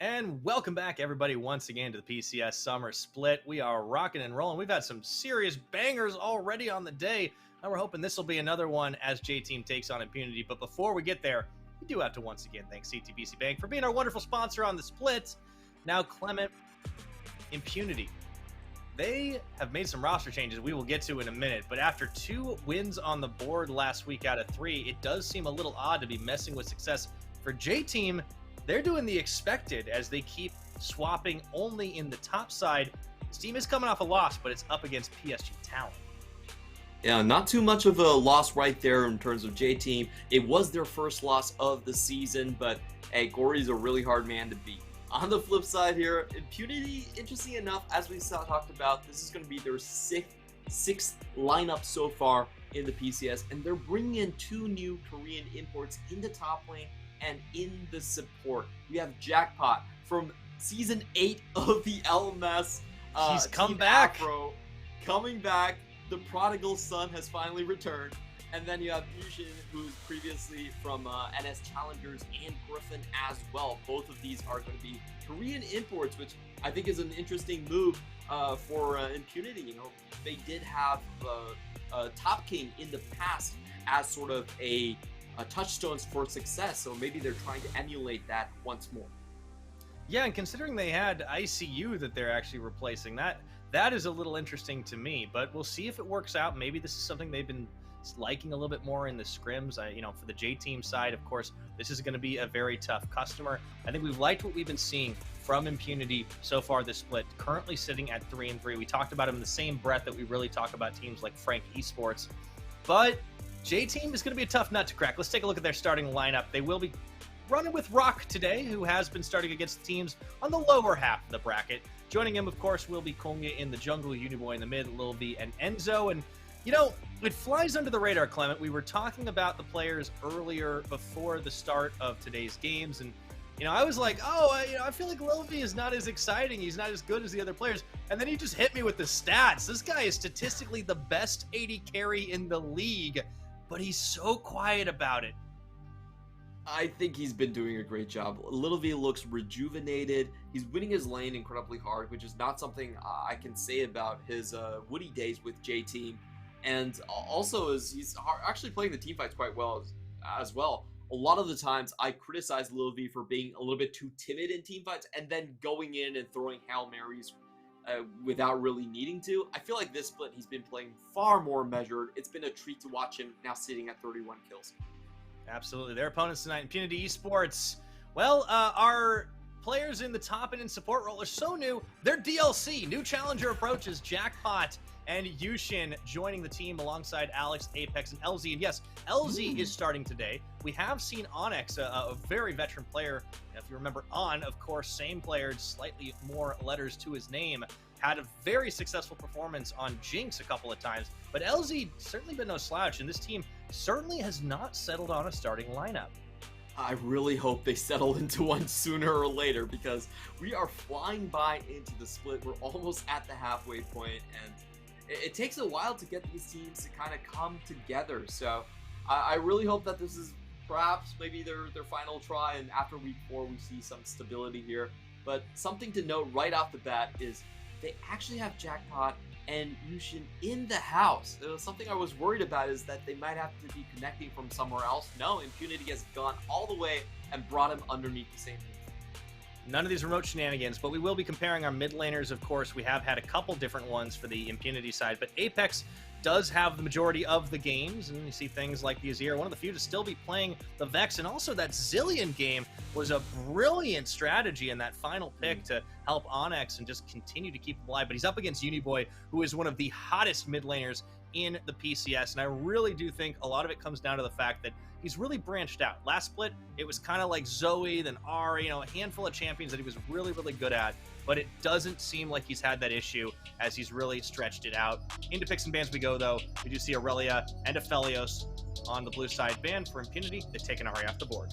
And welcome back, everybody, once again to the PCS Summer Split. We are rocking and rolling. We've had some serious bangers already on the day, and we're hoping this will be another one as J-Team takes on Impunity. But before we get there, we do have to once again thank CTBC Bank for being our wonderful sponsor on the split. Now, Clement, Impunity. They have made some roster changes we will get to in a minute, but after 2 wins on the board last week out of 3, it does seem a little odd to be messing with success for J-Team. They're doing the expected as they keep swapping only in the top side. This team is coming off a loss, but it's up against PSG talent. Yeah, not too much of a loss right there in terms of J-Team. It was their first loss of the season, but hey, Gory's a really hard man to beat. On the flip side here, Impunity, interesting enough, as we talked about, this is going to be their sixth lineup so far in the PCS, and they're bringing in 2 new Korean imports in the top lane and in the support. We have Jackpot from Season 8 of the LMS. He's come back. Afro, coming back. The prodigal son has finally returned. And then you have Yushin, who's previously from NS Challengers and Griffin as well. Both of these are going to be Korean imports, which I think is an interesting move for Impunity. You know, they did have Top King in the past as sort of a touchstones for success, so maybe they're trying to emulate that once more. Yeah, and considering they had ICU that they're actually replacing, that is a little interesting to me, but we'll see if it works out. Maybe this is something they've been liking a little bit more in the scrims. For the J-Team side, of course, this is going to be a very tough customer. I think we've liked what we've been seeing from Impunity so far this split, currently sitting at 3-3. We talked about them in the same breath that we really talk about teams like Frank Esports, but J-Team is going to be a tough nut to crack. Let's take a look at their starting lineup. They will be running with Rock today, who has been starting against teams on the lower half of the bracket. Joining him, of course, will be Kongya in the jungle, Uniboy in the mid, Lil V, and Enzo. And, it flies under the radar, Clement. We were talking about the players earlier before the start of today's games, and I was like, I feel like Lil V is not as exciting. He's not as good as the other players. And then he just hit me with the stats. This guy is statistically the best AD carry in the league, but he's so quiet about it. I think he's been doing a great job. Lil V looks rejuvenated. He's winning his lane incredibly hard, which is not something I can say about his Woody days with J-Team. And also, he's actually playing the team fights quite well as well. A lot of the times, I criticize Lil V for being a little bit too timid in team fights and then going in and throwing Hail Marys without really needing to. I feel like this split, he's been playing far more measured. It's been a treat to watch him now sitting at 31 kills. Absolutely. Their opponents tonight, Impunity Esports. Well, our players in the top and in support role are so new. They're DLC. New challenger approaches, Jackpot and Yushin joining the team alongside Alex, Apex, and LZ. And yes, LZ is starting today. We have seen Onyx, a very veteran player. If you remember, of course, same player, slightly more letters to his name, had a very successful performance on Jinx a couple of times. But LZ certainly been no slouch, and this team certainly has not settled on a starting lineup. I really hope they settle into one sooner or later, because we are flying by into the split. We're almost at the halfway point, and it takes a while to get these teams to kind of come together. So I really hope that this is perhaps maybe their final try, and after week 4 we see some stability here. But something to note right off the bat is they actually have Jackpot and Yushin in the house. Something I was worried about is that they might have to be connecting from somewhere else. No, Impunity has gone all the way and brought him underneath the same roof. None of these remote shenanigans, but we will be comparing our mid laners. Of course, we have had a couple different ones for the Impunity side, but Apex does have the majority of the games, and you see things like the Azir, one of the few to still be playing the Vex, and also that Zillion game was a brilliant strategy in that final pick to help Onyx and just continue to keep him alive. But he's up against Uniboy, who is one of the hottest mid laners in the PCS, and I really do think a lot of it comes down to the fact that he's really branched out. Last split, it was kind of like Zoe, then Ari, a handful of champions that he was really, really good at, but it doesn't seem like he's had that issue as he's really stretched it out. Into picks and bans we go, though. We do see Aurelia and Aphelios on the blue side banned for Impunity. They've taken Ari off the board.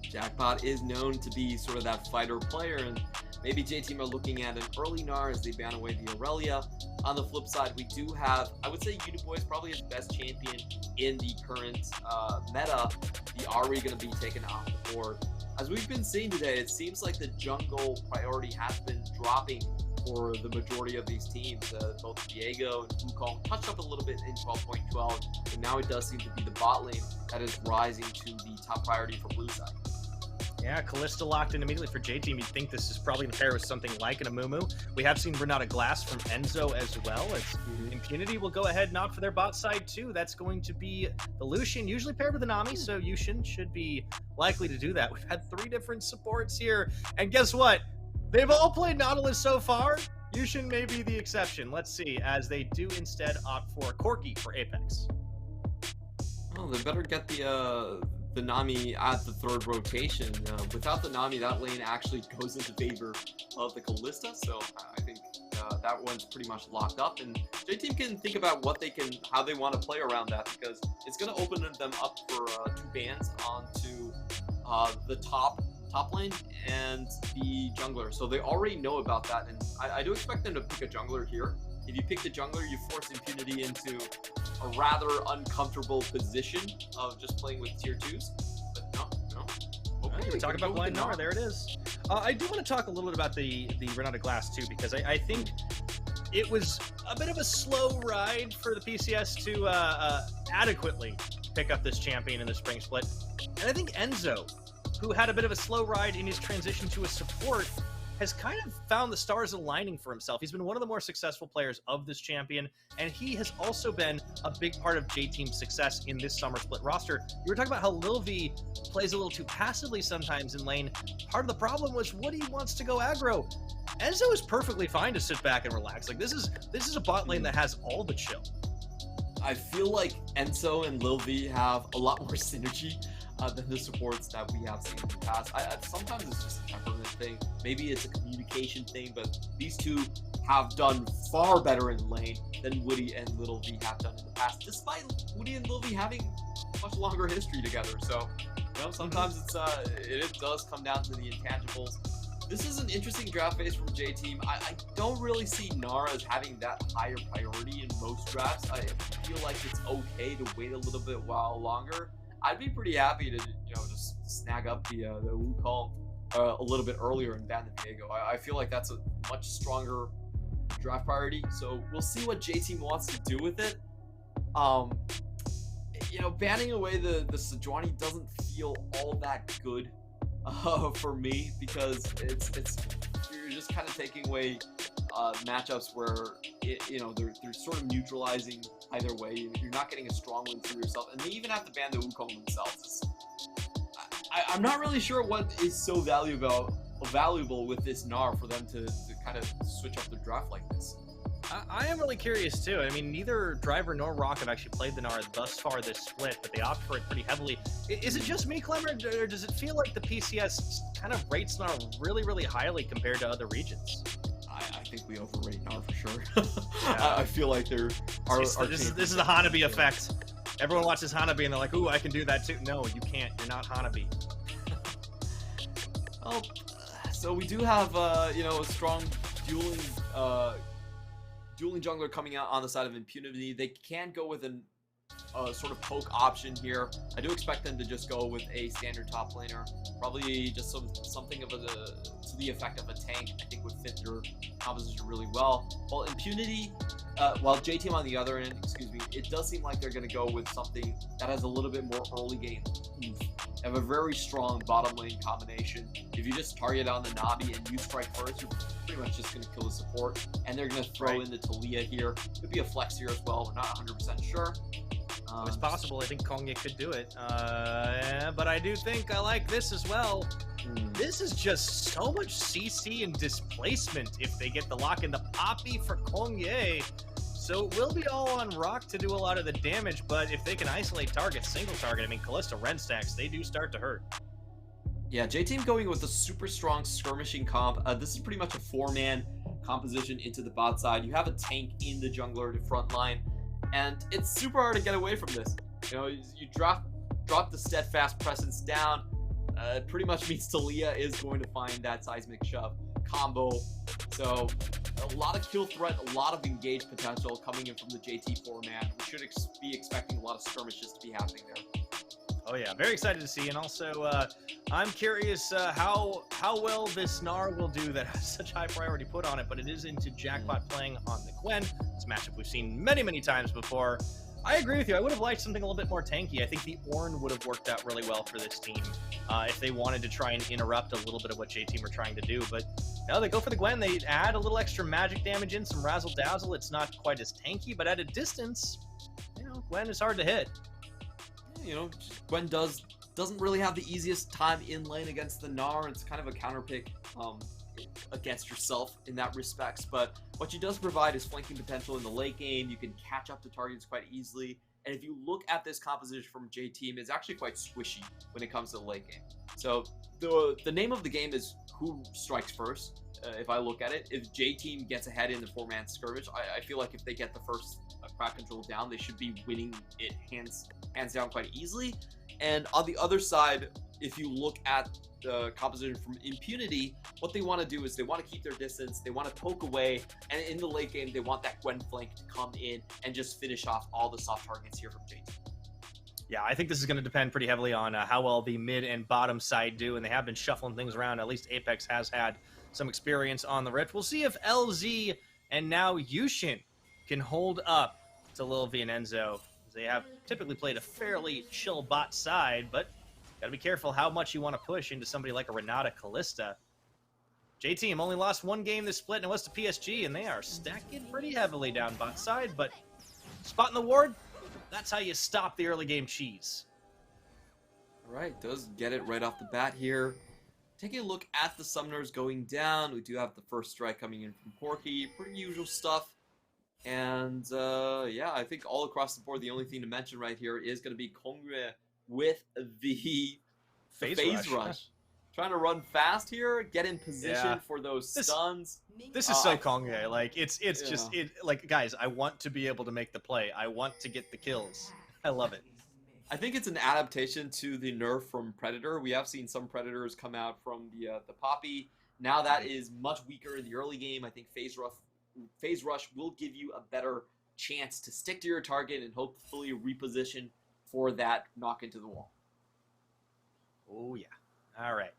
Jackpot is known to be sort of that fighter player, and maybe J-Team are looking at an early Gnar as they ban away the Aurelia. On the flip side, we do have, I would say Uniboy is probably his best champion in the current meta. The Ari going to be taken off the board. as we've been seeing today, it seems like the jungle priority has been dropping for the majority of these teams. Both Diego and Wukong touched up a little bit in 12.12, and now it does seem to be the bot lane that is rising to the top priority for blue side. Yeah, Kalista locked in immediately for J Team. You'd think this is probably going to pair with something like an Amumu. We have seen Renata Glass from Enzo as well. As Impunity will go ahead and opt for their bot side too. That's going to be the Lucian, usually paired with the Nami, so Yushin should be likely to do that. We've had 3 different supports here, and guess what? They've all played Nautilus so far. Yushin may be the exception. Let's see, as they do instead opt for Corki for Apex. Oh, they better get the Nami at the 3rd rotation. Without the Nami, that lane actually goes into favor of the Kalista, so I think that one's pretty much locked up, and J-Team can think about how they want to play around that, because it's going to open them up for 2 bans onto the top lane and the jungler, so they already know about that, and I do expect them to pick a jungler here. If you pick the jungler, you force Impunity into a rather uncomfortable position of just playing with tier 2s. But no. Okay, we're talking about Blind Nara. There it is. I do want to talk a little bit about the Renata Glass too, because I think it was a bit of a slow ride for the PCS to adequately pick up this champion in the spring split. And I think Enzo, who had a bit of a slow ride in his transition to a support, has kind of found the stars aligning for himself. He's been one of the more successful players of this champion, and he has also been a big part of J-Team's success in this summer split roster. You were talking about how Lil V plays a little too passively sometimes in lane. Part of the problem was Woody wants to go aggro. Enzo is perfectly fine to sit back and relax. Like, this is a bot lane that has all the chill. I feel like Enzo and Lil V have a lot more synergy than the supports that we have seen in the past. Sometimes it's just a temperament thing. Maybe it's a communication thing, but these two have done far better in lane than Woody and Lil V have done in the past, despite Woody and Lil V having much longer history together. So, sometimes it does come down to the intangibles. This is an interesting draft phase from J-Team. I don't really see Nara as having that higher priority in most drafts. I feel like it's okay to wait a little bit while longer. I'd be pretty happy to, just snag up the Wukong a little bit earlier and ban the Diego. I feel like that's a much stronger draft priority. So we'll see what J-Team wants to do with it. Banning away the Sejuani doesn't feel all that good for me, because you're just kind of taking away matchups where they're sort of neutralizing either way. You're not getting a strong win for yourself, and they even have to ban the Wukong themselves. I'm not really sure what is so valuable with this Gnar for them to kind of switch up their draft like this. I am really curious too. I mean, neither Driver nor Rock have actually played the Gnar thus far this split, but they opt for it pretty heavily. Is it just me, Clemmer, or does it feel like the PCS kind of rates Gnar really, really highly compared to other regions? I think we overrate Gnar for sure. Yeah. I feel like there are. This is the Hanabi effect. Everyone watches Hanabi and they're like, "Ooh, I can do that too." No, you can't. You're not Hanabi. Oh, so we do have a strong dueling jungler coming out on the side of Impunity. They can go with a sort of poke option here. I do expect them to just go with a standard top laner, probably just something of to the effect of a tank. I think would fit your composition really well. While Impunity, while J-Team on the other end, it does seem like they're going to go with something that has a little bit more early game oomph. They have a very strong bottom lane combination. If you just target on the Navi and you strike first, you're pretty much just going to kill the support, and they're going to throw in the Talia here. Could be a flex here as well. We're not 100% sure. It's possible. I think Kongye could do it. But I do think I like this as well. This is just so much CC and displacement if they get the lock in the Poppy for Kongye. So it will be all on Rock to do a lot of the damage, but if they can isolate targets, single target, I mean, Kalista Ren stacks, they do start to hurt. Yeah, J-Team going with a super strong skirmishing comp. This is pretty much a 4-man composition into the bot side. You have a tank in the jungler to front line, and it's super hard to get away from this. You drop the steadfast presence down. It pretty much means Talia is going to find that seismic shove combo. So a lot of kill threat, a lot of engage potential coming in from the JT 4-man. We should be expecting a lot of skirmishes to be happening there. Oh yeah, very excited to see, and also I'm curious how well this Gnar will do that has such high priority put on it, but it is into Jackpot playing on the Gwen. It's a matchup we've seen many times before. I agree with you. I would have liked something a little bit more tanky. I think the Ornn would have worked out really well for this team if they wanted to try and interrupt a little bit of what J-Team are trying to do. But no, they go for the Gwen. They add a little extra magic damage in, some razzle dazzle. It's not quite as tanky, but at a distance, Gwen is hard to hit. Gwen doesn't really have the easiest time in lane against the Gnar. It's kind of a counter pick against yourself in that respects, but what she does provide is flanking potential in the late game. You can catch up to targets quite easily, and if you look at this composition from J-Team, it's actually quite squishy when it comes to the late game. So the name of the game is who strikes first. If I look at it, if J-Team gets ahead in the 4-man skirmish, I feel like if they get the first crowd control down, they should be winning it hands down quite easily. And on the other side, if you look at the composition from Impunity, what they want to do is they want to keep their distance, they want to poke away, and in the late game, they want that Gwen flank to come in and just finish off all the soft targets here from J-Team. Yeah, I think this is going to depend pretty heavily on how well the mid and bottom side do, and they have been shuffling things around. At least Apex has had some experience on the Rift. We'll see if LZ and now Yushin can hold up to Lil V and Enzo. They have typically played a fairly chill bot side, but gotta be careful how much you want to push into somebody like a Renata Kalista. J-Team only lost one game this split, and it was to PSG, and they are stacking pretty heavily down bot side, but spotting the ward, that's how you stop the early game cheese. All right, does get it right off the bat here. Taking a look at the summoners going down, we do have the first strike coming in from Porky, pretty usual stuff. And yeah, I think all across the board, the only thing to mention right here is going to be Kongyue with the phase rush. Trying to run fast here, get in position for those stuns. This is so Kongyue. Like it's just like, guys, I want to be able to make the play. I want to get the kills. I love it. I think it's an adaptation to the nerf from Predator. We have seen some Predators come out from the Poppy. Now that is much weaker in the early game. I think Phase Rush will give you a better chance to stick to your target and hopefully reposition for that knock into the wall. Oh yeah. All right.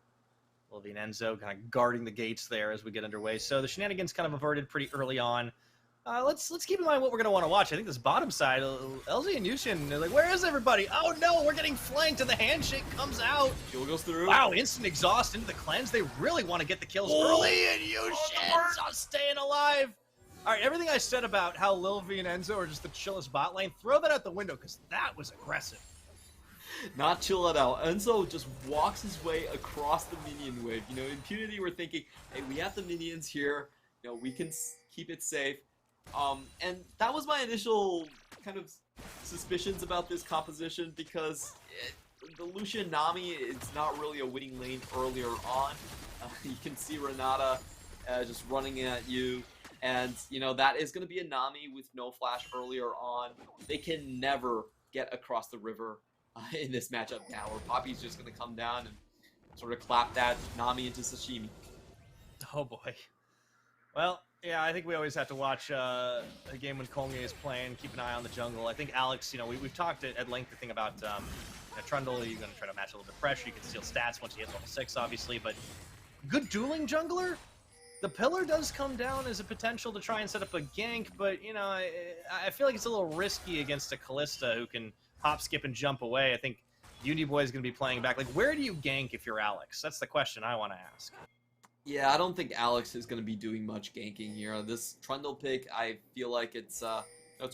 Lil V and Enzo kind of guarding the gates there as we get underway. So the shenanigans kind of averted pretty early on. Let's keep in mind what we're going to want to watch. I think this bottom side, LZ and Yushin, they're like, where is everybody? Oh no, we're getting flanked, and the handshake comes out. Fuel goes through. Wow, instant exhaust into the cleanse. They really want to get the kills early, and Yushin's staying alive. All right, everything I said about how Lil V and Enzo are just the chillest bot lane, throw that out the window, because that was aggressive. Not chill it out. Enzo just walks his way across the minion wave. Impunity, we're thinking, hey, we have the minions here. We can keep it safe. And that was my initial kind of suspicions about this composition, because the Lucian Nami is not really a winning lane earlier on. You can see Renata just running at you. And, that is going to be a Nami with no flash earlier on. They can never get across the river in this matchup now, where Poppy's just going to come down and sort of clap that Nami into sashimi. Oh, boy. Well, yeah, I think we always have to watch a game when Kongyue is playing, keep an eye on the jungle. I think Alex, we've talked at length, about Trundle. You're going to try to match a little bit of pressure. You can steal stats once you hit level 6, obviously, but good dueling jungler? The pillar does come down as a potential to try and set up a gank, but, I feel like it's a little risky against a Kalista who can hop, skip, and jump away. I think Uniboy is going to be playing back. Like, where do you gank if you're Alex? That's the question I want to ask. Yeah, I don't think Alex is going to be doing much ganking here. This Trundle pick, I feel like it's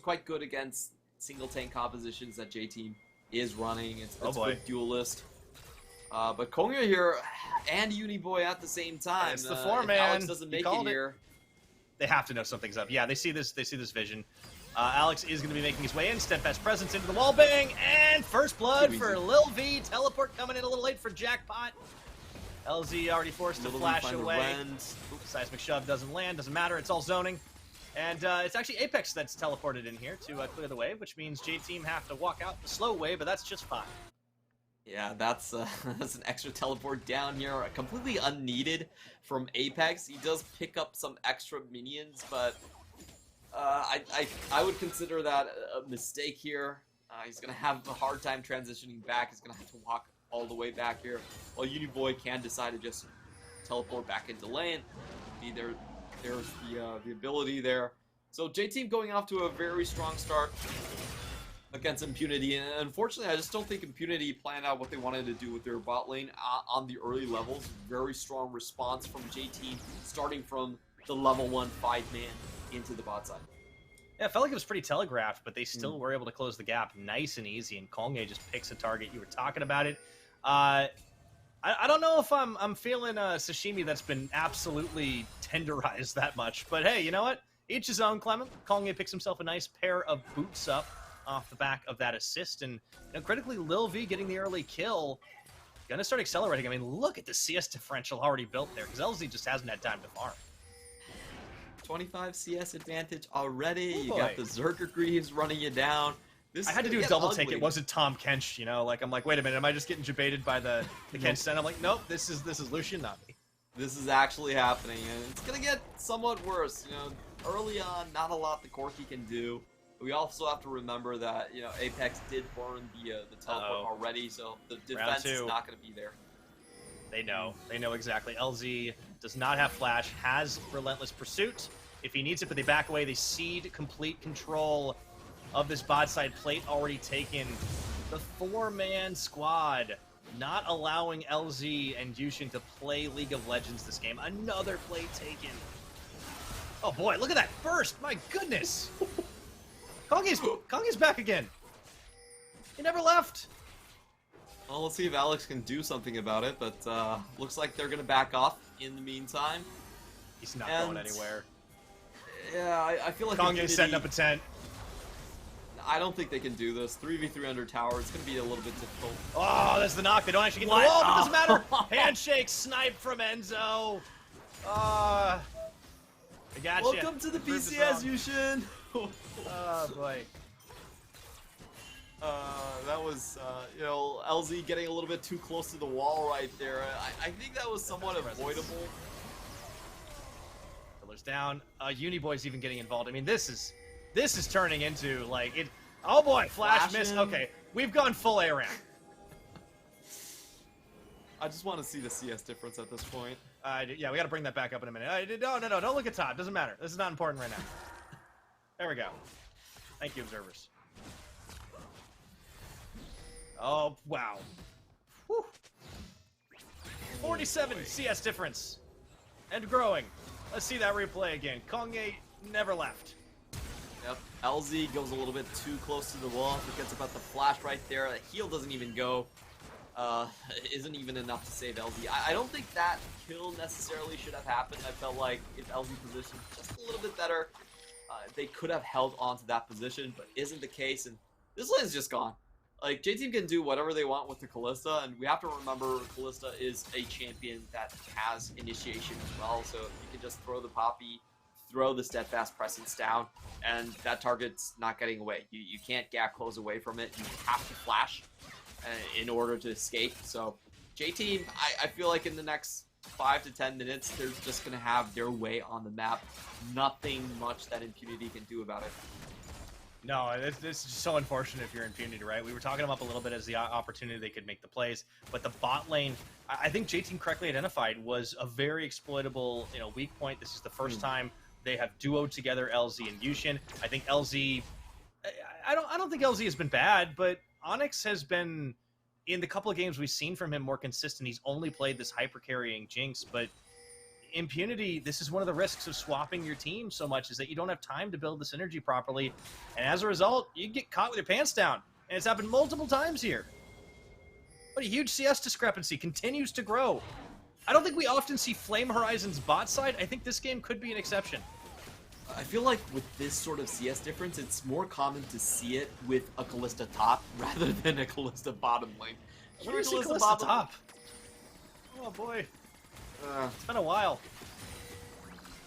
quite good against single tank compositions that J-Team is running. It's a good duelist. But Kongyue here and Uniboy at the same time. It's the 4-man. Alex doesn't make it here. They have to know something's up. Yeah, they see this vision. Alex is going to be making his way in. Steadfast presence into the wall bang, and first blood for Lil V. Teleport coming in a little late for Jackpot. LZ already forced to flash away. Seismic shove doesn't land. Doesn't matter. It's all zoning. And it's actually Apex that's teleported in here to clear the wave, which means J-Team have to walk out the slow way, but that's just fine. Yeah, that's an extra teleport down here, completely unneeded from Apex. He does pick up some extra minions, but I would consider that a mistake here. He's going to have a hard time transitioning back. He's going to have to walk all the way back here. While Uniboy can decide to just teleport back into lane. There's the ability there. So J-Team going off to a very strong start against Impunity, and unfortunately I just don't think Impunity planned out what they wanted to do with their bot lane on the early levels. Very strong response from J-Team, starting from the level 1 5-man into the bot side. Yeah, it felt like it was pretty telegraphed, but they still were able to close the gap nice and easy, and Konge just picks a target. You were talking about it. I don't know if I'm feeling sashimi that's been absolutely tenderized that much, but hey, you know what? Each his own, Clement. Konge picks himself a nice pair of boots up off the back of that assist, and critically, Lil V getting the early kill. Gonna start accelerating. I mean, look at the CS differential already built there, because LZ just hasn't had time to farm. 25 CS advantage already. Oh, you got the Zerker Greaves running you down. I had to do a double take. It wasn't Tom Kench, Like, I'm like, wait a minute, am I just getting jebaited by the Kench stand? I'm like, nope, this is Lucian, not me. This is actually happening, and it's gonna get somewhat worse. Early on, not a lot the Corki can do. We also have to remember that Apex did burn the teleport already, so the defense is not going to be there. They know exactly. LZ does not have flash, has relentless pursuit if he needs it, but they back away. They cede complete control of this bot side. Plate already taken. The 4-man squad not allowing LZ and Yushin to play League of Legends this game. Another play taken. Oh boy, look at that burst! My goodness! Konge's back again. He never left. Well, let's see if Alex can do something about it, but looks like they're going to back off in the meantime. He's not going anywhere. Yeah, I feel like Konge's setting up a tent. I don't think they can do this. 3v3 under tower, it's going to be a little bit difficult. Oh, that's the knock. They don't actually get the wall, but it doesn't matter. Handshake snipe from Enzo. I got you. Welcome to the PCS, Yushin. Oh, boy. That was, LZ getting a little bit too close to the wall right there. I think that was somewhat avoidable. Pillars down. Uniboy's even getting involved. I mean, this is turning into, like, it. Oh, boy, flash miss. Okay, we've gone full ARAM. I just want to see the CS difference at this point. Yeah, we got to bring that back up in a minute. No, don't look at top. Doesn't matter. This is not important right now. There we go. Thank you, observers. Oh, wow. Whew. 47 CS difference. And growing. Let's see that replay again. Konge never left. Yep, LZ goes a little bit too close to the wall. Forgets about the flash right there. The heal doesn't even go. Isn't even enough to save LZ. I don't think that kill necessarily should have happened. I felt like if LZ positioned just a little bit better, they could have held on to that position, but isn't the case, and this lane's just gone. Like, J-Team can do whatever they want with the Kalista, and we have to remember Kalista is a champion that has initiation as well, so you can just throw the Poppy, throw the Steadfast Presence down, and that target's not getting away. You can't gap close away from it. You have to flash in order to escape. So J-Team, I feel like in the next 5 to 10 minutes, they're just going to have their way on the map. Nothing much that Impunity can do about it. No, it's just so unfortunate if you're Impunity, right? We were talking them up a little bit as the opportunity they could make the plays, but the bot lane, I think J-Team correctly identified, was a very exploitable, weak point. This is the first time they have duoed together LZ and Yushin. I think LZ, I don't think LZ has been bad, but Onyx has been, in the couple of games we've seen from him, more consistent. He's only played this hyper-carrying Jinx, but Impunity, this is one of the risks of swapping your team so much, is that you don't have time to build the synergy properly, and as a result, you get caught with your pants down, and it's happened multiple times here. What a huge CS discrepancy, continues to grow. I don't think we often see Flame Horizon's bot side. I think this game could be an exception. I feel like with this sort of CS difference, it's more common to see it with a Kalista top rather than a Kalista bottom lane. Where do you see Kalista top? Oh boy. It's been a while.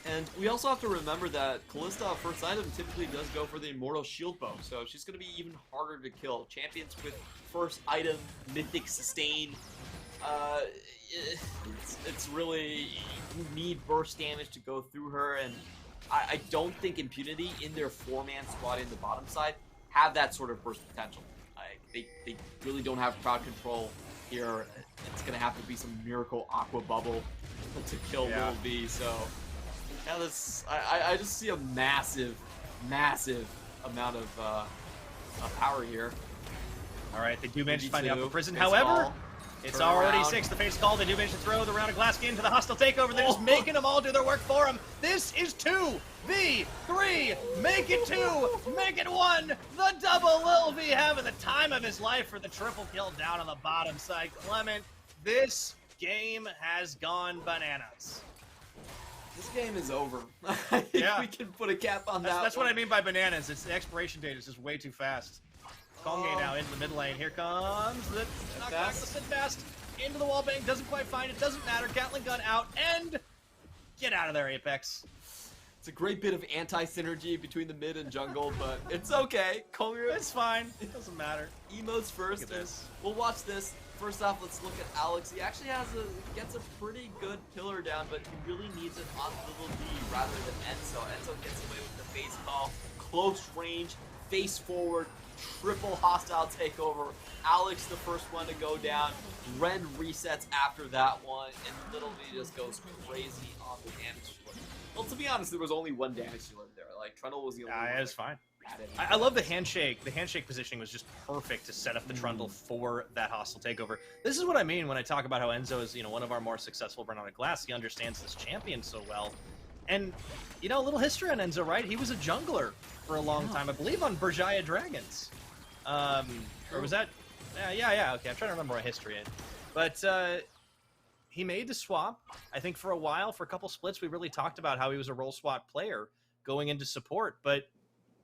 And we also have to remember that Kalista, first item, typically does go for the Immortal Shield Bow, so she's going to be even harder to kill. Champions with first item, Mythic Sustain, it's really, you need burst damage to go through her, and I don't think Impunity in their 4-man squad in the bottom side have that sort of burst potential. they really don't have crowd control here. It's gonna have to be some miracle aqua bubble to kill Lil V. So yeah, I just see a massive amount of power here. All right, they do manage to find the upper prison. Face However, call, it's turn already around. 6. The face call. They do manage to throw the round of glass into the hostile takeover. They're just making them all do their work for him. This is 2v3. Make it 2. Make it 1. The double. Lil V having the time of his life for the triple kill down on the bottom side. Clement, this game has gone bananas. This game is over. I think we can put a cap on that. That's what I mean by bananas. It's the expiration date is just way too fast. Kongay now into the mid lane. Here comes the knockback. The sit fast into the wall bang. Doesn't quite find it. Doesn't matter. Gatling gun out and get out of there, Apex. It's a great bit of anti-synergy between the mid and jungle, but it's okay. Kongru, It's fine. It doesn't matter. emotes first. Look at this. We'll watch this. First off, let's look at Alex. He actually gets a pretty good pillar down, but he really needs it on Little V rather than Enzo. Enzo gets away with the face call, close range, face forward, triple hostile takeover. Alex the first one to go down. Ren resets after that one, and Little V just goes crazy on the damage split. Well, to be honest, there was only one damage dealer there. Like, Trundle was the only one. Yeah, it's fine. at it. I love the handshake. The handshake positioning was just perfect to set up the Trundle for that hostile takeover. This is what I mean when I talk about how Enzo is, one of our more successful run on a glass. He understands this champion so well. And, a little history on Enzo, right? He was a jungler for a long time, I believe on Berjaya Dragons. Or was that... Yeah, okay, I'm trying to remember my history. But, he made the swap. I think for a while, for a couple splits, we really talked about how he was a role swap player going into support, but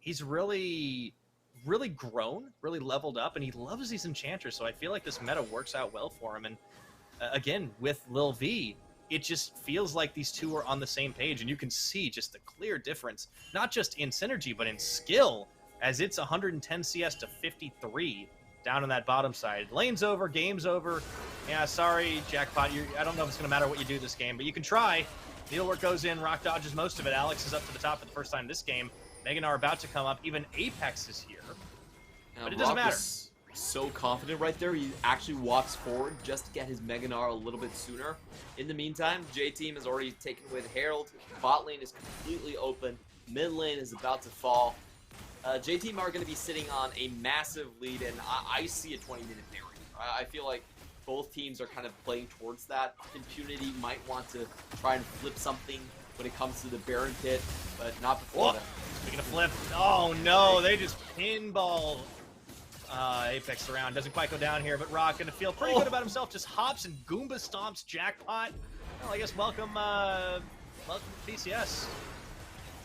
he's really grown, really leveled up, and he loves these enchanters, so I feel like this meta works out well for him. And again, with Lil V, it just feels like these two are on the same page, and you can see just the clear difference, not just in synergy, but in skill, as it's 110 CS to 53 down on that bottom side. Lane's over, game's over. Yeah, sorry, Jackpot. I don't know if it's going to matter what you do this game, but you can try. Needlework goes in, Rock dodges most of it. Alex is up to the top for the first time this game. Meganar about to come up. Even Apex is here. But it doesn't matter. So confident right there. He actually walks forward just to get his Meganar a little bit sooner. In the meantime, J-Team has already taken away the Herald. Bot lane is completely open. Mid lane is about to fall. J-Team are going to be sitting on a massive lead, and I see a 20-minute parry. I feel like both teams are kind of playing towards that. Impunity might want to try and flip something when it comes to the Baron pit, but not before then. Speaking of flip, oh no, they just pinball Apex around. Doesn't quite go down here, but Rock gonna feel pretty good about himself. Just hops and Goomba stomps Jackpot. Well, I guess welcome to PCS.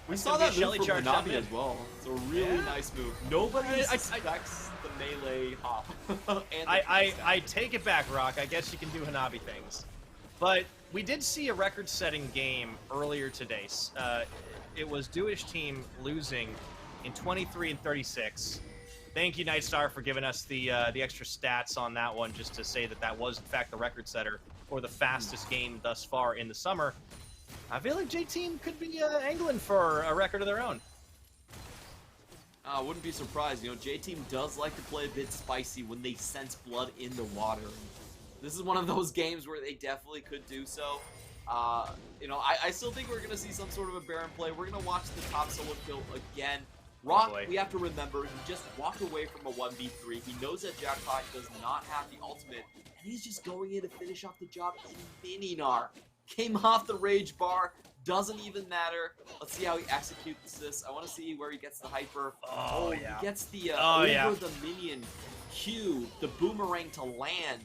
We saw that move from Hanabi as well. It's a really nice move. Nobody expects the melee hop. And I take it back, Rock. I guess you can do Hanabi things. But we did see a record-setting game earlier today. It was Duish team losing in 23 and 36. Thank you, Nightstar, for giving us the extra stats on that one, just to say that was, in fact, the record setter for the fastest game thus far in the summer. I feel like J-Team could be angling for a record of their own. I wouldn't be surprised. J-Team does like to play a bit spicy when they sense blood in the water. This is one of those games where they definitely could do so. I still think we're going to see some sort of a Baron play. We're going to watch the top solo kill again. Rock, we have to remember, he just walked away from a 1v3. He knows that Jackpot does not have the ultimate, and he's just going in to finish off the job. And Mininar came off the rage bar. Doesn't even matter. Let's see how he executes this. I want to see where he gets the hyper. Oh, He gets the over the minion Q, the boomerang to land.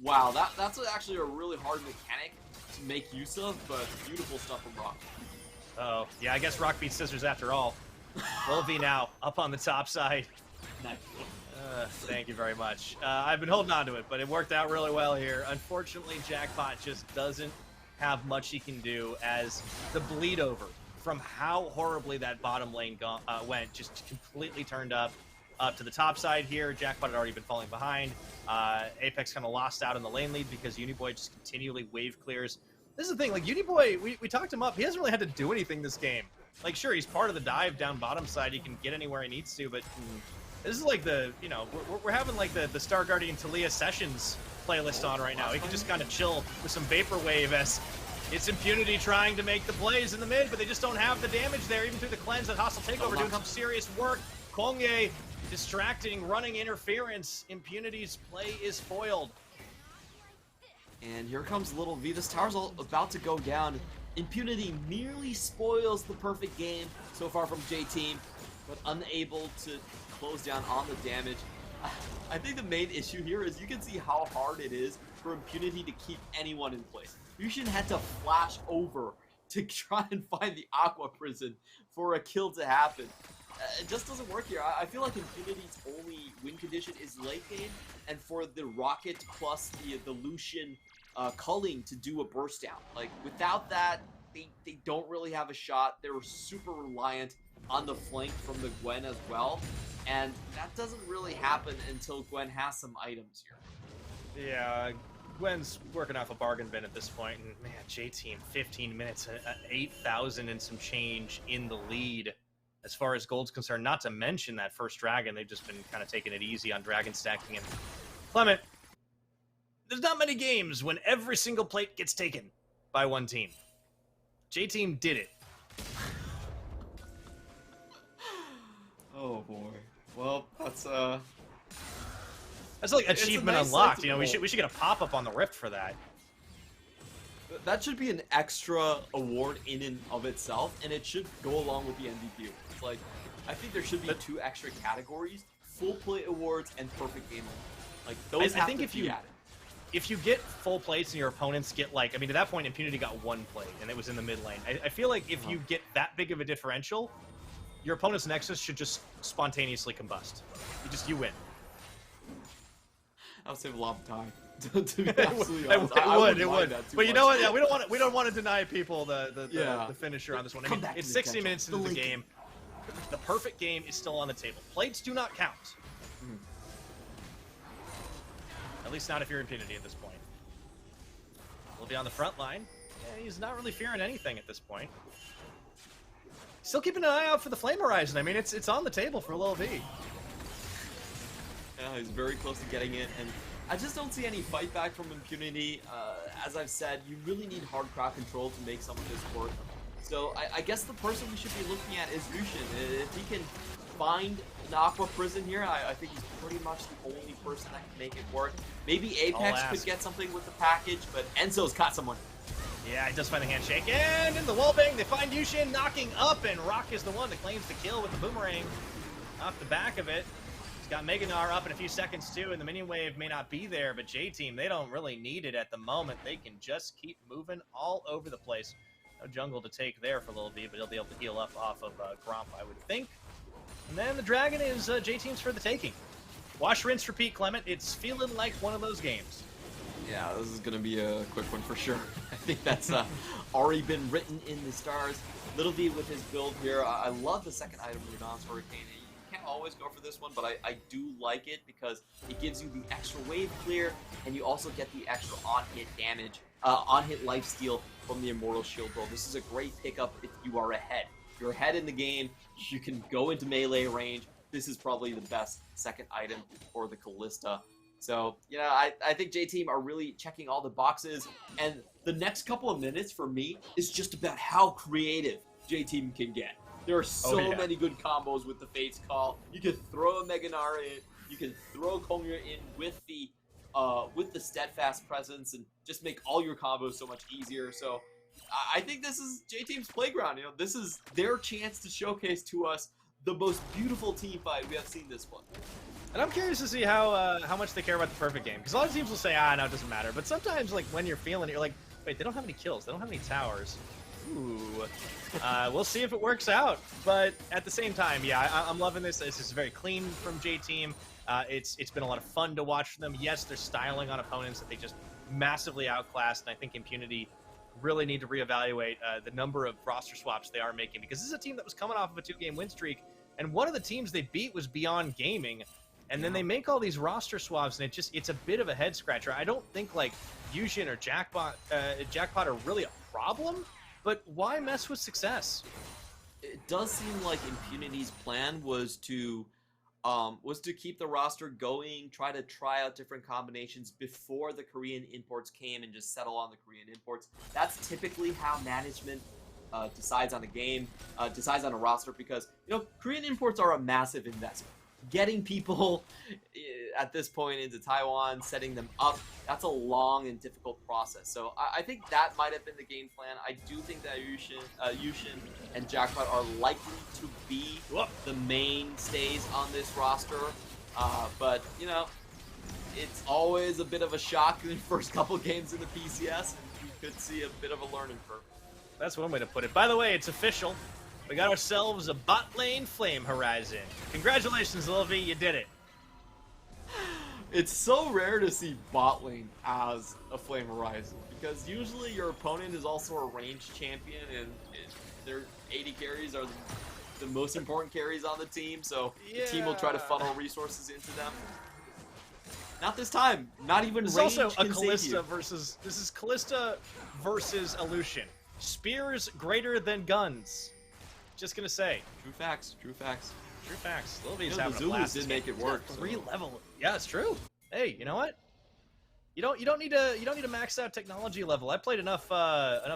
Wow, that's actually a really hard mechanic to make use of, but beautiful stuff from Rock. Oh, yeah, I guess Rock beats Scissors after all. Lil V now up on the top side. Nice. Thank you very much. I've been holding on to it, but it worked out really well here. Unfortunately, Jackpot just doesn't have much he can do, as the bleed over from how horribly that bottom lane went just completely turned up to the top side here. Jackpot had already been falling behind. Apex kind of lost out in the lane lead because Uniboy just continually wave clears. This is the thing, like Uniboy, we talked him up. He hasn't really had to do anything this game. Like, sure, he's part of the dive down bottom side. He can get anywhere he needs to, but This is like the, you know, we're having like the Star Guardian Talia Sessions playlist on right now. You can just kind of chill with some Vaporwave as it's Impunity trying to make the plays in the mid, but they just don't have the damage there, even through the cleanse that Hostile Takeover doing some serious work. Kongye distracting, running interference. Impunity's play is foiled. And here comes Little V. This tower's about to go down. Impunity nearly spoils the perfect game so far from J-Team, but unable to close down on the damage. I think the main issue here is you can see how hard it is for Impunity to keep anyone in place. Yushin had to flash over to try and find the Aqua Prison for a kill to happen. It just doesn't work here. I feel like Infinity's only win condition is late game, and for the Rocket plus the Lucian culling to do a burst down. Like, without that, they don't really have a shot. They're super reliant on the flank from the Gwen as well, and that doesn't really happen until Gwen has some items here. Yeah, Gwen's working off a bargain bin at this point, and man, J-Team, 15 minutes, 8,000 and some change in the lead as far as gold's concerned, not to mention that first dragon. They've just been kind of taking it easy on dragon stacking. And Clement, there's not many games when every single plate gets taken by one team. J-Team did it. Oh boy. Well, that's like achievement nice unlocked. You know, we should get a pop-up on the Rift for that. That should be an extra award in and of itself, and it should go along with the MVP. It's like, I think there should be 2 extra categories: full plate awards and perfect game awards. Like, those I think if you get full plates and your opponents get, like, I mean, at that point, Impunity got 1 plate, and it was in the mid lane. I feel like if you get that big of a differential, your opponent's Nexus should just spontaneously combust. You win. That would save a lot of time. To be absolutely honest, it would. But you know what? Yeah, we don't want to deny people the finisher on this one. I mean, it's 60 minutes into the game. The perfect game is still on the table. Plates do not count. At least not if you're Impunity at this point. He'll be on the front line. Yeah, he's not really fearing anything at this point. Still keeping an eye out for the Flame Horizon. I mean, it's on the table for Lil V. Yeah, he's very close to getting it, and I just don't see any fight back from Impunity. As I've said, you really need hard crowd control to make some of this work. So I guess the person we should be looking at is Lucian. If he can find an Aqua Prison here, I think he's pretty much the only person that can make it work. Maybe Apex could get something with the package, but Enzo's got someone. Yeah, he does find the handshake, and in the wallbang, they find Yushin knocking up, and Rock is the one that claims the kill with the boomerang off the back of it. He's got Meganar up in a few seconds too, and the minion wave may not be there, but J-Team, they don't really need it at the moment. They can just keep moving all over the place. No jungle to take there for Lil V, but he'll be able to heal up off of Gromp, I would think. And then the dragon is J-Team's for the taking. Wash, rinse, repeat, Clement. It's feeling like one of those games. Yeah, this is going to be a quick one for sure. I think that's already been written in the stars. Little V with his build here. I love the second item, Ludon's Hurricane. You can't always go for this one, but I do like it because it gives you the extra wave clear, and you also get the extra on-hit damage, on-hit lifesteal from the Immortal Shield build. This is a great pickup if you are ahead. If you're ahead in the game, you can go into melee range. This is probably the best second item for the Callista. So, you know, I think J-Team are really checking all the boxes, and the next couple of minutes for me is just about how creative J-Team can get. There are so many good combos with the Fate's Call. You can throw a Meganar in, you can throw Kongya in with the Steadfast Presence, and just make all your combos so much easier. So, I think this is J-Team's playground. You know, this is their chance to showcase to us the most beautiful team fight we have seen this one. And I'm curious to see how much they care about the perfect game. Because a lot of teams will say, no, it doesn't matter. But sometimes, like, when you're feeling it, you're like, wait, they don't have any kills. They don't have any towers. Ooh. We'll see if it works out. But at the same time, yeah, I'm loving this. This is very clean from J-Team. It's been a lot of fun to watch them. Yes, they're styling on opponents that they just massively outclassed. And I think Impunity really need to reevaluate the number of roster swaps they are making. Because this is a team that was coming off of a 2-game win streak. And one of the teams they beat was Beyond Gaming. And then they make all these roster swaps, and it's a bit of a head scratcher. I don't think like Yushin or Jackpot are really a problem, but why mess with success? It does seem like Impunity's plan was to was to keep the roster going, try out different combinations before the Korean imports came and just settle on the Korean imports. That's typically how management decides on a game, decides on a roster, because, you know, Korean imports are a massive investment. Getting people at this point into Taiwan, setting them up, that's a long and difficult process. So I think that might have been the game plan. I do think that Yushin and Jackpot are likely to be the mainstays on this roster. But, you know, it's always a bit of a shock in the first couple games in the PCS, and we could see a bit of a learning curve. That's one way to put it. By the way, it's official. We got ourselves a bot lane flame horizon. Congratulations, Lil V, you did it. It's so rare to see bot lane as a flame horizon, because usually your opponent is also a ranged champion, and their AD carries are the most important carries on the team, so the team will try to funnel resources into them. Not this time. Not even range. It's also a Callista versus... This is Callista versus Illusion. Spears greater than guns. Just gonna say. True facts. True facts. True facts. Lil V's the having a Zulus blast. did make it work. Three level. Yeah, it's true. Hey, you know what? You don't need to max out technology level. I played enough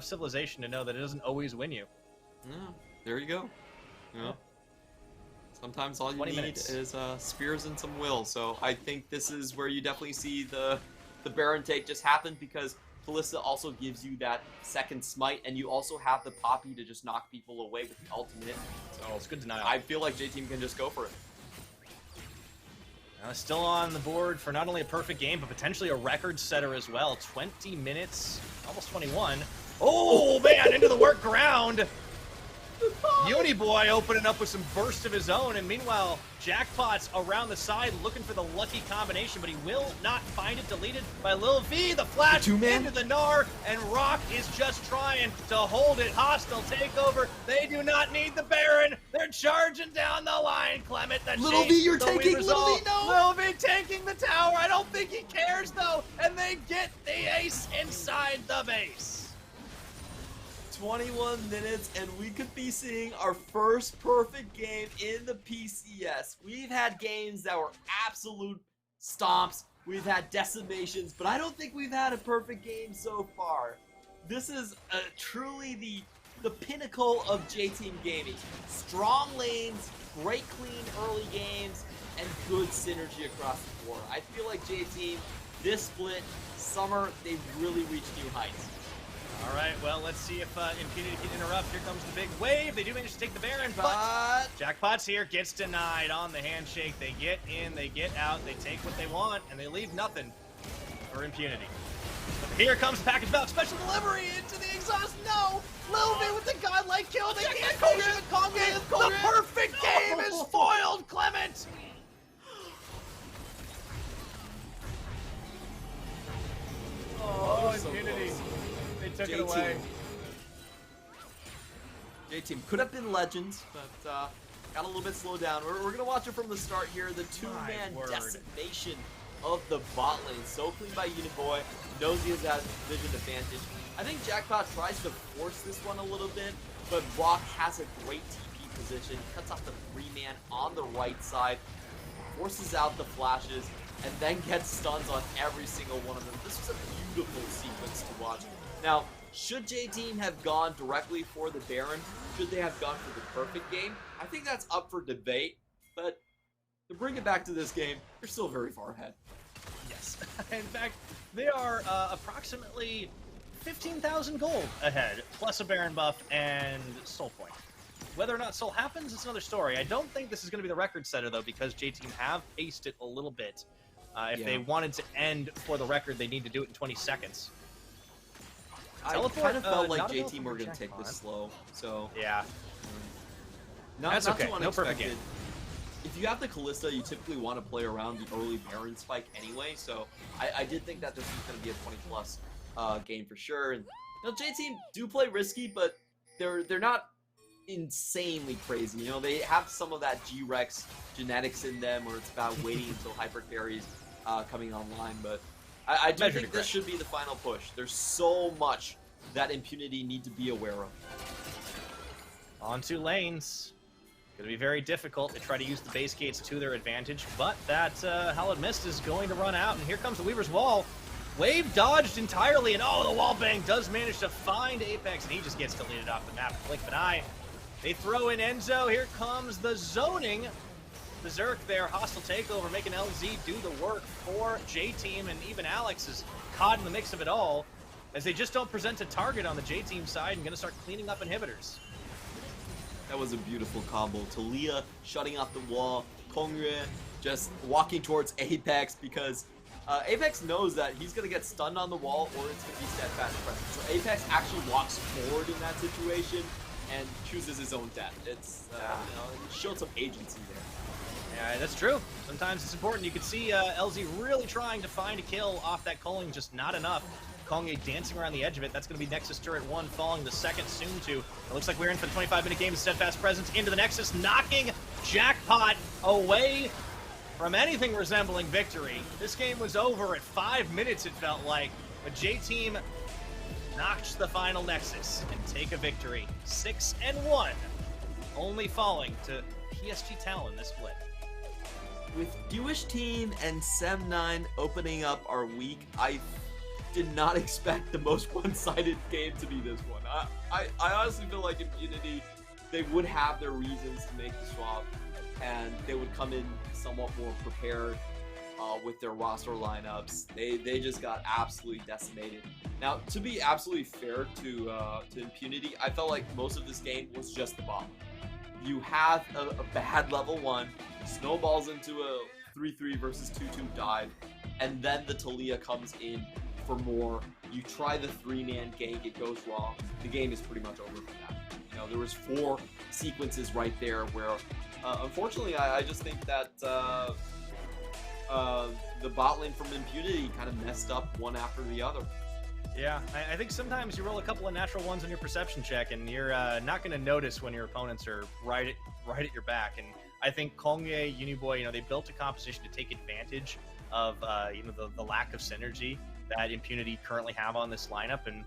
Civilization to know that it doesn't always win you. Yeah, there you go. You know, sometimes all you need is spears and some will. So I think this is where you definitely see the Baron take just happen, because Callista also gives you that second smite, and you also have the Poppy to just knock people away with the ultimate. So it's good to know. I feel like J-Team can just go for it. Still on the board for not only a perfect game, but potentially a record setter as well. 20 minutes, almost 21. Oh, man, into the workaround. Uni Boy opening up with some burst of his own, and meanwhile, Jackpot's around the side looking for the lucky combination, but he will not find it. Deleted by Lil V. The flash into the Gnar, and Rock is just trying to hold it. Hostile takeover. They do not need the Baron. They're charging down the line. Clement, Little V, you're taking. Little V, no. Lil V taking the tower. I don't think he cares though, and they get the ace inside the base. 21 minutes, and we could be seeing our first perfect game in the PCS. We've had games that were absolute stomps. We've had decimations, but I don't think we've had a perfect game so far. This is truly the pinnacle of J-Team gaming. Strong lanes, great clean early games, and good synergy across the board. I feel like J-Team, this split, summer, they've really reached new heights. All right, well, let's see if Impunity can interrupt. Here comes the big wave. They do manage to take the Baron, but Jackpot's here, gets denied on the handshake. They get in, they get out, they take what they want, and they leave nothing for Impunity. But here comes the package bout, special delivery into the exhaust. No! Lil V with the godlike kill. They can't finish it with Kongate. The perfect game is foiled, Clement! Oh, Impunity. Took it away. J-Team could have been legends, but got a little bit slowed down. We're going to watch it from the start here. The two-man decimation of the bot lane. So clean by Uniboy. Knows he has that vision advantage. I think Jackpot tries to force this one a little bit, but Rock has a great TP position. Cuts off the three-man on the right side. Forces out the flashes, and then gets stuns on every single one of them. This was a beautiful sequence to watch. Now, should J-Team have gone directly for the Baron? Should they have gone for the perfect game? I think that's up for debate, but to bring it back to this game, they're still very far ahead. Yes. In fact, they are approximately 15,000 gold ahead, plus a Baron buff and Soul Point. Whether or not Soul happens, it's another story. I don't think this is going to be the record setter, though, because J-Team have paced it a little bit. If they wanted to end for the record, they need to do it in 20 seconds. I kind of felt like J-Team were going to take this slow, so... Yeah. That's okay. No perfect game. If you have the Callista, you typically want to play around the early Baron spike anyway, so I did think that this was going to be a 20-plus game for sure. And you know, J-Team do play risky, but they're not insanely crazy. You know, they have some of that G-Rex genetics in them, where it's about waiting until hyper carries coming online, but... I do think this should be the final push. There's so much that Impunity need to be aware of. On two lanes. Going to be very difficult to try to use the base gates to their advantage, but that Hallowed Mist is going to run out, and here comes the Weaver's Wall. Wave dodged entirely, and oh, the wall bang does manage to find Apex, and he just gets deleted off the map. Blink of an eye. They throw in Enzo. Here comes the zoning. Berserk there, hostile takeover, making LZ do the work for J-Team, and even Alex is caught in the mix of it all, as they just don't present a target on the J-Team side and going to start cleaning up inhibitors. That was a beautiful combo. Talia shutting off the wall. Kongyue just walking towards Apex because Apex knows that he's going to get stunned on the wall or it's going to be steadfast presence. So Apex actually walks forward in that situation and chooses his own death. It's, you know, it showed some agency there. Yeah, that's true. Sometimes it's important. You can see LZ really trying to find a kill off that culling, just not enough. Kongyue dancing around the edge of it. That's going to be Nexus Turret 1 falling the second soon to. It looks like we're in for the 25-minute game of Steadfast Presence into the Nexus, knocking Jackpot away from anything resembling victory. This game was over at 5 minutes, it felt like, but J-Team notched the final Nexus and take a victory. 6-1, only falling to PSG Talon this split. With Jewish Team and Sem9 opening up our week, I did not expect the most one-sided game to be this one. I honestly feel like Impunity, they would have their reasons to make the swap, and they would come in somewhat more prepared with their roster lineups. They just got absolutely decimated. Now, to be absolutely fair to Impunity, I felt like most of this game was just the bomb. You have a bad level 1, snowballs into a 3-3 versus 2-2 dive, and then the Talia comes in for more. You try the 3-man gank, it goes wrong. The game is pretty much over from that. You know, there was 4 sequences right there where, unfortunately, I just think that the bot lane from Impunity kind of messed up one after the other. Yeah, I think sometimes you roll a couple of natural ones on your perception check, and you're not going to notice when your opponents are right at your back. And I think Kongyue, Uniboy, you know, they built a composition to take advantage of you know, the lack of synergy that Impunity currently have on this lineup, and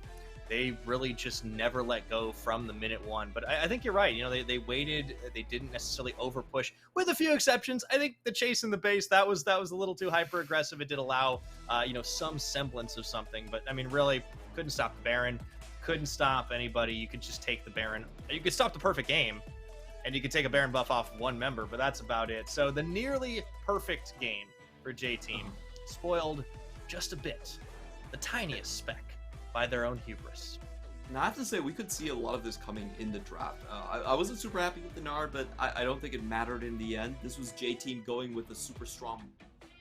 they really just never let go from the minute 1. But I think you're right. You know, they waited. They didn't necessarily over push, with a few exceptions. I think the chase in the base, that was a little too hyper aggressive. It did allow you know, some semblance of something, but I mean, really couldn't stop the Baron, couldn't stop anybody. You could just take the Baron. You could stop the perfect game, and you could take a Baron buff off one member, but that's about it. So the nearly perfect game for J-Team spoiled just a bit, the tiniest speck, by their own hubris. Now, I have to say, we could see a lot of this coming in the draft. I wasn't super happy with the Nard, but I don't think it mattered in the end. This was J-Team going with a super strong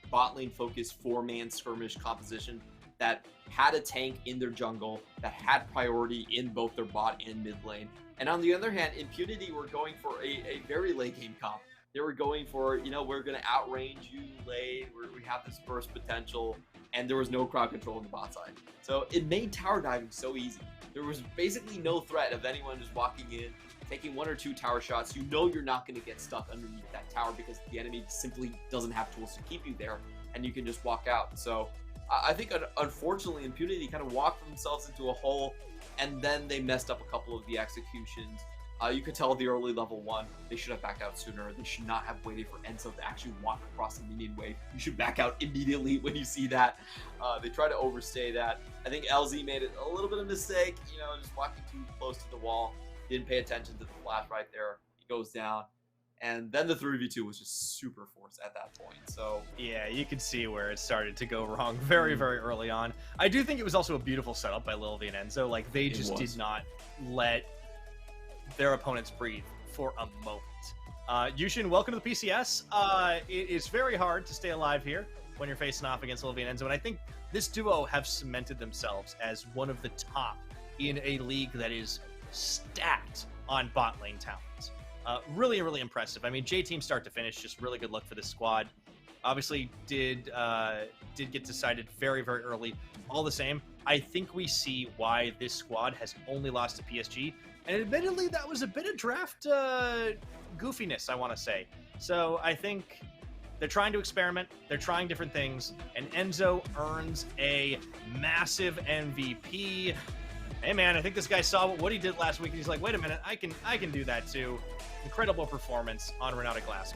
bot lane focused 4-man skirmish composition that had a tank in their jungle, that had priority in both their bot and mid lane. And on the other hand, Impunity were going for a very late game comp. They were going for, you know, we're going to outrange you late, we have this burst potential, and there was no crowd control on the bot side. So it made tower diving so easy. There was basically no threat of anyone just walking in, taking 1 or 2 tower shots. You know you're not going to get stuck underneath that tower because the enemy simply doesn't have tools to keep you there, and you can just walk out. So I think, unfortunately, Impunity kind of walked themselves into a hole, and then they messed up a couple of the executions. You could tell the early level 1, they should have backed out sooner. They should not have waited for Enzo to actually walk across the minion wave. You should back out immediately when you see that. They try to overstay that. I think LZ made it a little bit of a mistake, you know, just walking too close to the wall. Didn't pay attention to the flash right there. He goes down. And then the 3v2 was just super forced at that point. So yeah, you could see where it started to go wrong very early on. I do think it was also a beautiful setup by Lil V and Enzo. Like, they just did not let their opponents breathe for a moment. Yushin, welcome to the PCS. It is very hard to stay alive here when you're facing off against Lil V and Enzo, and I think this duo have cemented themselves as one of the top in a league that is stacked on bot lane talent. Really impressive. I mean, J-Team start to finish, just really good look for this squad. Obviously, did get decided very early. All the same, I think we see why this squad has only lost to PSG. And admittedly, that was a bit of draft goofiness, I want to say. So I think they're trying to experiment. They're trying different things. And Enzo earns a massive MVP. Hey man, I think this guy saw what he did last week, and he's like, wait a minute, I can do that too. Incredible performance on Renata Glass.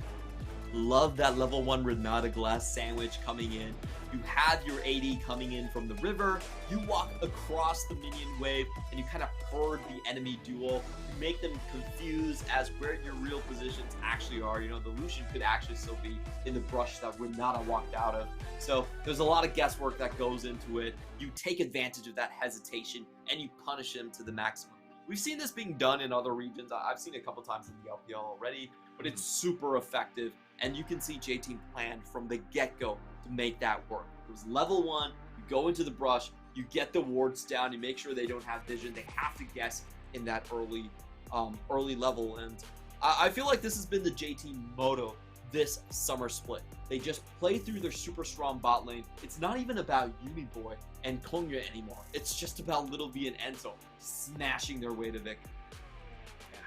Love that level 1 Renata Glass sandwich coming in. You have your AD coming in from the river. You walk across the minion wave and you kind of herd the enemy duel. You make them confused as where your real positions actually are. You know, the Lucian could actually still be in the brush that Renata walked out of. So there's a lot of guesswork that goes into it. You take advantage of that hesitation and you punish him to the maximum. We've seen this being done in other regions. I've seen it a couple times in the LPL already, but it's super effective. And you can see J-Team planned from the get-go to make that work. It was level 1, you go into the brush, you get the wards down, you make sure they don't have vision. They have to guess in that early level. And I feel like this has been the J-Team motto this summer split. They just play through their super strong bot lane. It's not even about Uniboy and Konya anymore. It's just about Little V and Enzo smashing their way to victory.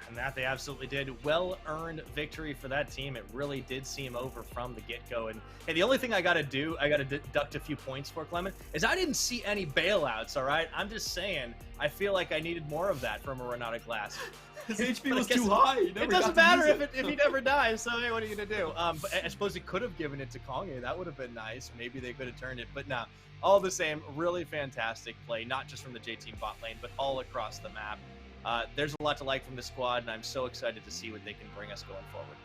And that they absolutely did. Well-earned victory for that team. It really did seem over from the get-go. And hey, the only thing I got to do, I got to deduct a few points for, Clement, is I didn't see any bailouts, all right? I'm just saying, I feel like I needed more of that from a Renata Glass. His HP was too high. It doesn't matter if he never dies, so hey, what are you going to do? But I suppose he could have given it to Kongé. That would have been nice. Maybe they could have turned it. But nah, all the same, really fantastic play, not just from the J-Team bot lane, but all across the map. There's a lot to like from the squad, and I'm so excited to see what they can bring us going forward.